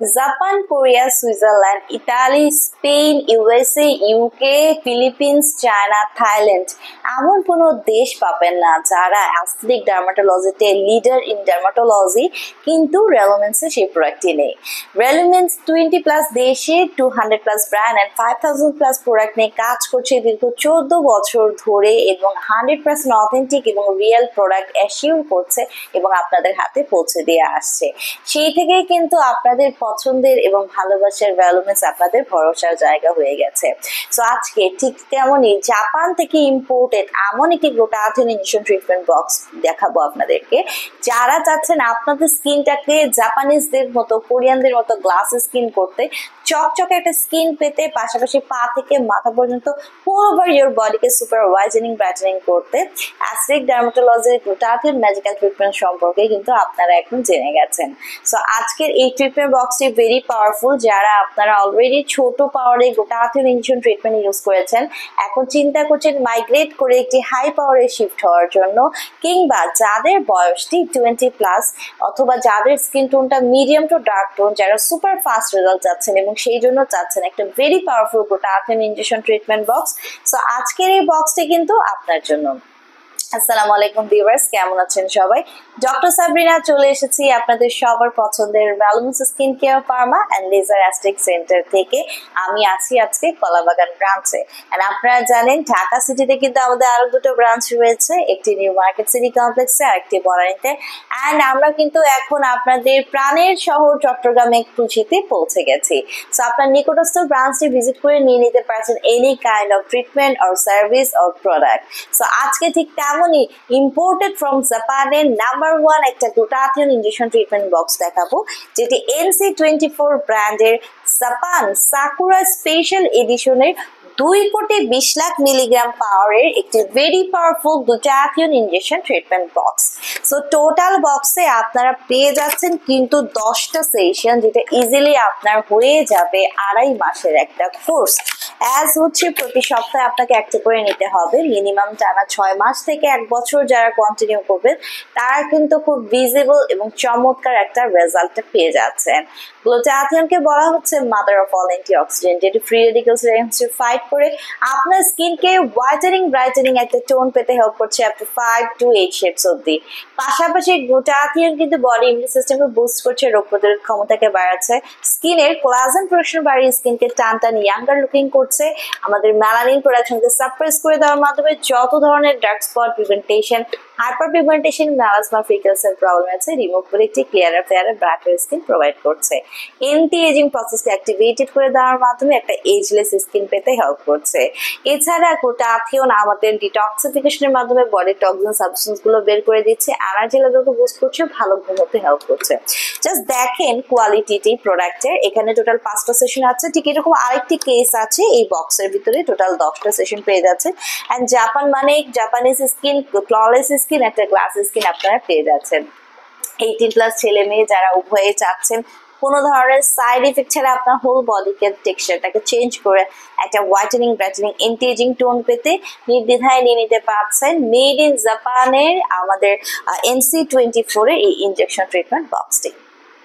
Japan, Korea, Switzerland, Italy, Spain, USA, UK, Philippines, China, Thailand এমন কোনো দেশ পাবেন না যারা অ্যাস্থেটিক ডার্মাটোলজিতে লিডার ইন ডার্মাটোলজি কিন্তু রেলোমেন্সে সেই প্রোডাক্টটি নেই। রেলোমেন্স 20+ দেশে 200+ ব্র্যান্ড অ্যান্ড 5000+ প্রোডাক্ট নিয়ে কাজ করছে দীর্ঘ 14 বছর ধরে এবং 100% অথেন্টিক এবং রিয়েল প্রোডাক্ট অ্যাসিউর করছে এবং আপনাদের হাতে পৌঁছে দিয়ে আসছে। সেই থেকেই কিন্তু আপনাদের পছন্দের এবং ভালোবাসার ভ্যালুমেন্স আপনাদের ভরসার জায়গা হয়ে গেছে। সো আজকে ঠিক তেমনই জাপান থেকে ইম্পোর্টেড এমন একটি গ্লুটাথিয়ন ইনজেকশন ট্রিটমেন্ট বক্স দেখাবো আপনাদেরকে। যারা চাচ্ছেন আপনাদের স্কিনটাকে জাপানিজদের মতো, কোরিয়ানদের মতো গ্লাস স্কিন করতে, চকচকে একটা স্কিন পেতে, পাশাপাশি পা থেকে মাথা পর্যন্ত পুরো ওভার ইয়োর বডিকে সুপার হোয়াইটেনিং ব্রাইটেনিং করতে অ্যাস্থেটিক ডার্মাটোলজির গ্লুটাথিয়ন ম্যাজিক্যাল ট্রিটমেন্ট সম্পর্কে কিন্তু আপনারা এখন জেনে গেছেন। সো আজকের এই ট্রিটমেন্ট বক্সটি ভেরি পাওয়ারফুল। যারা আপনারা অলরেডি ছোট পাওয়ারে গ্লুটাথিয়ন ইনজেকশন ট্রিটমেন্ট ইউজ করেছেন, এখন চিন্তা করছেন মাইগ্রেট করে একটি হাই পাওয়ারে শিফট হওয়ার জন্য, কিংবা যাদের বয়সটি 20+ অথবা যাদের স্কিন টোনটা মিডিয়াম টু ডার্ক টোন, যারা সুপার ফাস্ট রেজাল্ট চাচ্ছেন এবং সেই জন্য চাচ্ছেন একটা very powerful glutathione injection treatment box. So আজকের এই বক্সটি কিন্তু আপনার জন্য। আসসালামু আলাইকুম ভিউয়ার্স, কেমন আছেন সবাই? ডক্টর সাবরিনা চলে এসেছি আপনাদের সবার পছন্দের Valumens skin care pharma and laser aesthetic centre থেকে। আমি আছি আজকে কলাবাগান ব্রাঞ্চে। এন্ড আপনারা জানেন ঢাকা সিটিতে কিন্তু আমাদের আরো দুটো ব্রাঞ্চ রয়েছে, একটি নিউ মার্কেট সিটি কমপ্লেক্সে আর একটি বনানীতে। অ্যান্ড আমরা কিন্তু এখন আপনাদের প্রাণের শহর চট্টগ্রামে খুশিতে পৌঁছে গেছি। সো আপনার নিকটস্থ ব্রাঞ্চটি ভিজিট করে নিয়ে নিতে পারছেন any kind of treatment or service or product. So আজকে ঠিক তেমনই ইম্পোর্টেড ফ্রম জাপানের নাম্বার 1 একটা গ্লুটাথিয়ন ইনজেকশন ট্রিটমেন্ট বক্স দেখাবো, যেটি NC24 ব্র্যান্ডের জাপান সাকুরা স্পেশাল এডিশনের 2,20,00,000 মিলিগ্রাম পাওয়ারের একটি very powerful glutathione injection treatment box. So total বক্সে আপনারা পেয়ে যাচ্ছেন কিন্তু 10টা সেশন, যেটা ইজিলি আপনার হয়ে যাবে 2.5 মাসের একটা কোর্স। অ্যাজ হচ্ছে প্রতি সপ্তাহে আপনাকে একটা করে নিতে হবে, মিনিমাম টানা 6 মাস থেকে 1 বছর যারা কন্টিনিউ করবেন তারা কিন্তু খুব ভিজিবল এবং চমৎকার একটা রেজাল্ট পেয়ে যাচ্ছেন। গ্লুটাথিয়নকে বলা হচ্ছে মাদার অফ অল অ্যান্টিঅক্সিডেন্ট, যেটি ফ্রি রেডিক্যালস এগেইনস্ট ফাইট করে আপনার স্কিনকে হোয়াইটেনিং ব্রাইটেনিং একটা টোন পেতে হেল্প করছে আপ টু 5 to 8 শেডস অবধি। পাশাপাশি গ্লুটাথিয়ন কিন্তু বডি ইমিউন সিস্টেমকে বুস্ট করছে, রোগ প্রতিরোধ ক্ষমতাকে বাড়াচ্ছে, স্কিনের কোলাজেন প্রোডাকশন বাড়িয়ে স্কিনকে টান টান ইয়াঙ্গার লুকিং করছে, আমাদের মেলানিন প্রোডাকশনকে সাপ্রেস করে দেওয়ার মাধ্যমে যত ধরনের dark spot pigmentation, hyper pigmentation, melasma, ফ্রিকেলসের প্রবলেম আছে রিমুভ করে একটি clearer fairer brighter skin provide করছে। এন্টি এজিং প্রসেসকে অ্যাক্টিভেটেড করে দেওয়ার মাধ্যমে একটা এজলেস স্কিন পেতে হেল্প করছে। এছাড়া গ্লুটাথিয়ন আমাদের ডিটক্সিফিকেশনের মাধ্যমে বডির টক্সিন সাবস্টেন্স গুলো বের করে দিচ্ছে, এনার্জি লেভেলকে বুস্ট করছে, ভালো ঘুমোতে হেল্প করছে। জাস্ট দেখেন কোয়ালিটিটি প্রোডাক্টের। এখানে টোটাল 5টা সেশন আছে, ঠিক এরকম আরেকটি কেস আছে এই বক্সের ভিতরে, টোটাল 10টা সেশন পেয়ে যাচ্ছে। অ্যান্ড জাপান মানে জাপানিজ স্কিন, ফ্ললেস স্কিন, একটা গ্লাস স্কিন আপনারা পেয়ে যাচ্ছেন। 18+ ছেলে মেয়ে যারা উভয়ে চাচ্ছেন কোনো ধরনের সাইড ইফেক্ট ছাড়া আপনার হোল বডিকে টেক্সচারটাকে চেঞ্জ করে একটা whitening brightening anti aging tone পেতে নির্দ্বিধায় নিয়ে নিতে পারছেন মেড ইন জাপানের আমাদের NC24 এর এই ইনজেকশন ট্রিটমেন্ট বক্সটি।